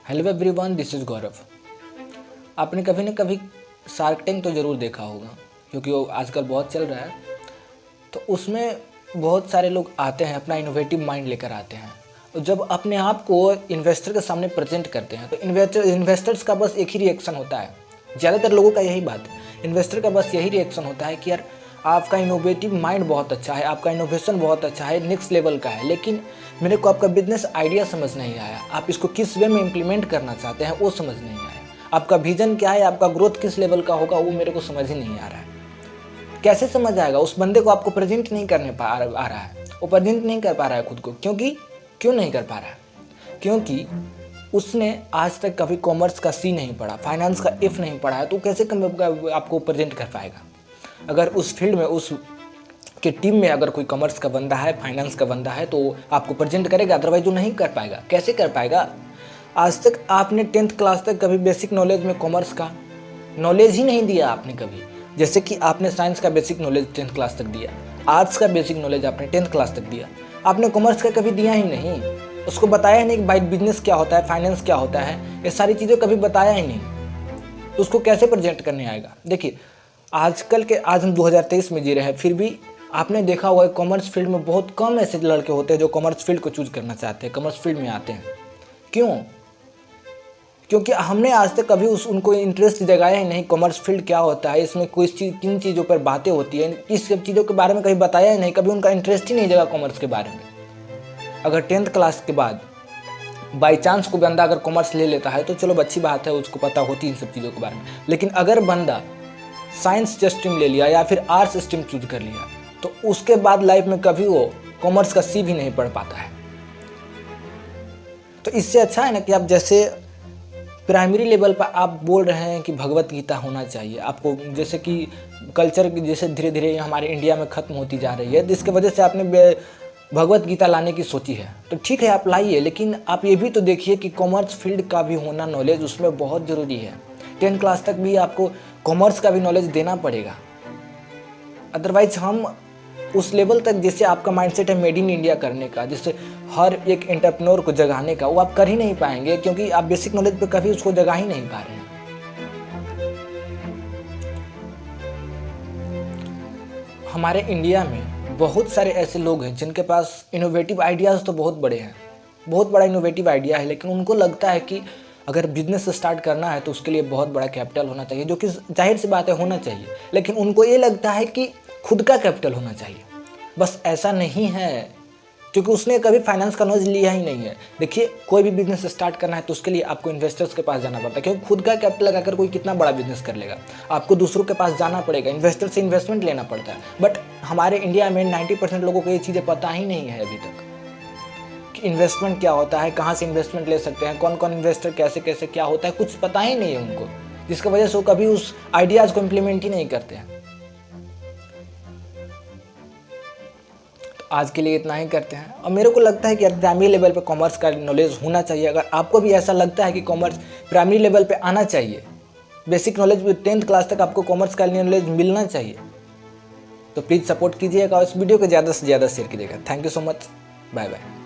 Hello everyone, this is गौरव। आपने कभी न कभी शार्क टैंक तो ज़रूर देखा होगा, क्योंकि वो आजकल बहुत चल रहा है। तो उसमें बहुत सारे लोग आते हैं, अपना इनोवेटिव माइंड लेकर आते हैं, और जब अपने आप को इन्वेस्टर के सामने प्रेजेंट करते हैं तो इन्वेस्टर्स का बस एक ही रिएक्शन होता है। ज़्यादातर लोगों का यही बात है, इन्वेस्टर का बस यही रिएक्शन होता है कि यार आपका इनोवेटिव माइंड बहुत अच्छा है, आपका इनोवेशन बहुत अच्छा है, नेक्स्ट लेवल का है, लेकिन मेरे को आपका बिजनेस आइडिया समझ नहीं आया, आप इसको किस वे में इम्प्लीमेंट करना चाहते हैं वो समझ नहीं आया, आपका विजन क्या है, आपका ग्रोथ किस लेवल का होगा वो मेरे को समझ ही नहीं आ रहा है। कैसे समझ आएगा? उस बंदे को आपको प्रेजेंट नहीं करने आ रहा है, वो प्रेजेंट नहीं कर पा रहा है खुद को। क्यों नहीं कर पा रहा है? क्योंकि उसने आज तक कभी कॉमर्स का सी नहीं पढ़ा, फाइनेंस का एफ नहीं पढ़ा है, तो कैसे आपको प्रेजेंट कर पाएगा? अगर उस फील्ड में उस कि टीम में अगर कोई कॉमर्स का बंदा है, फाइनेंस का बंदा है, तो आपको प्रेजेंट करेगा, अदरवाइज वो नहीं कर पाएगा। कैसे कर पाएगा? आज तक आपने 10th क्लास तक कभी बेसिक नॉलेज में कॉमर्स का नॉलेज ही नहीं दिया आपने कभी। जैसे कि आपने साइंस का बेसिक नॉलेज 10th क्लास तक दिया, आर्ट्स का बेसिक नॉलेज आपने 10th क्लास तक दिया, आपने कॉमर्स का कभी दिया ही नहीं। उसको बताया ही नहीं कि भाई बिजनेस क्या होता है, फाइनेंस क्या होता है, ये सारी चीज़ें कभी बताया ही नहीं, तो उसको कैसे प्रेजेंट करने आएगा? देखिए, आज हम 2023 में जी रहे हैं, फिर भी आपने देखा होगा कॉमर्स फील्ड में बहुत कम ऐसे लड़के होते हैं जो कॉमर्स फील्ड को चूज करना चाहते हैं, कॉमर्स फील्ड में आते हैं। क्यों? क्योंकि हमने आज तक कभी उनको इंटरेस्ट जगाया ही नहीं, कॉमर्स फील्ड क्या होता है, इसमें किन चीज़ों पर बातें होती है, इस सब चीज़ों के बारे में कभी बताया ही नहीं, कभी उनका इंटरेस्ट ही नहीं जगा कॉमर्स के बारे में। अगर 10th क्लास के बाद बाई चांस कोई बंदा अगर कॉमर्स ले लेता है तो चलो अच्छी बात है, उसको पता होती है इन सब चीज़ों के बारे में। लेकिन अगर बंदा साइंस स्ट्रीम ले लिया या फिर आर्ट्स स्ट्रीम चूज कर लिया, तो उसके बाद लाइफ में कभी वो कॉमर्स का सी भी नहीं पढ़ पाता है। तो इससे अच्छा है ना कि आप जैसे प्राइमरी लेवल पर आप बोल रहे हैं कि भगवत गीता होना चाहिए आपको, जैसे कि कल्चर जैसे धीरे धीरे हमारे इंडिया में ख़त्म होती जा रही है, जिसकी वजह से आपने भगवत गीता लाने की सोची है, तो ठीक है आप लाइए, लेकिन आप ये भी तो देखिए कि कॉमर्स फील्ड का भी होना नॉलेज उसमें बहुत ज़रूरी है। 10th क्लास तक भी आपको कॉमर्स का भी नॉलेज देना पड़ेगा, अदरवाइज हम उस लेवल तक जैसे आपका माइंडसेट है मेड इन इंडिया करने का, जिससे हर एक एंटरप्रेन्योर को जगाने का, वो आप कर ही नहीं पाएंगे, क्योंकि आप बेसिक नॉलेज पे कभी उसको जगा ही नहीं पा रहे हैं। हमारे इंडिया में बहुत सारे ऐसे लोग हैं जिनके पास इनोवेटिव आइडियाज़ तो बहुत बड़े हैं, बहुत बड़ा इनोवेटिव आइडिया है, लेकिन उनको लगता है कि अगर बिजनेस स्टार्ट करना है तो उसके लिए बहुत बड़ा कैपिटल होना चाहिए, जो कि जाहिर सी बात है होना चाहिए, लेकिन उनको ये लगता है कि खुद का कैपिटल होना चाहिए। बस ऐसा नहीं है, क्योंकि उसने कभी फाइनेंस का नॉलेज लिया ही नहीं है। देखिए, कोई भी बिजनेस स्टार्ट करना है तो उसके लिए आपको इन्वेस्टर्स के पास जाना पड़ता है, क्योंकि खुद का कैपिटल लगाकर कोई कितना बड़ा बिजनेस कर लेगा, आपको दूसरों के पास जाना पड़ेगा, इन्वेस्टर से इन्वेस्टमेंट लेना पड़ता है। बट हमारे इंडिया में 90% लोगों को ये चीज़ें पता ही नहीं है अभी तक कि इन्वेस्टमेंट क्या होता है, कहाँ से इन्वेस्टमेंट ले सकते हैं, कौन कौन इन्वेस्टर कैसे कैसे क्या होता है, कुछ पता ही नहीं है उनको, जिसकी वजह से वो कभी उस आइडियाज़ को इम्प्लीमेंट ही नहीं करते हैं। आज के लिए इतना ही करते हैं, और मेरे को लगता है कि प्राइमरी लेवल पे कॉमर्स का नॉलेज होना चाहिए। अगर आपको भी ऐसा लगता है कि कॉमर्स प्राइमरी लेवल पे आना चाहिए, बेसिक नॉलेज 10th क्लास तक आपको कॉमर्स का नॉलेज मिलना चाहिए, तो प्लीज़ सपोर्ट कीजिएगा और इस वीडियो को ज़्यादा से ज़्यादा शेयर कीजिएगा। Thank you so much, bye bye.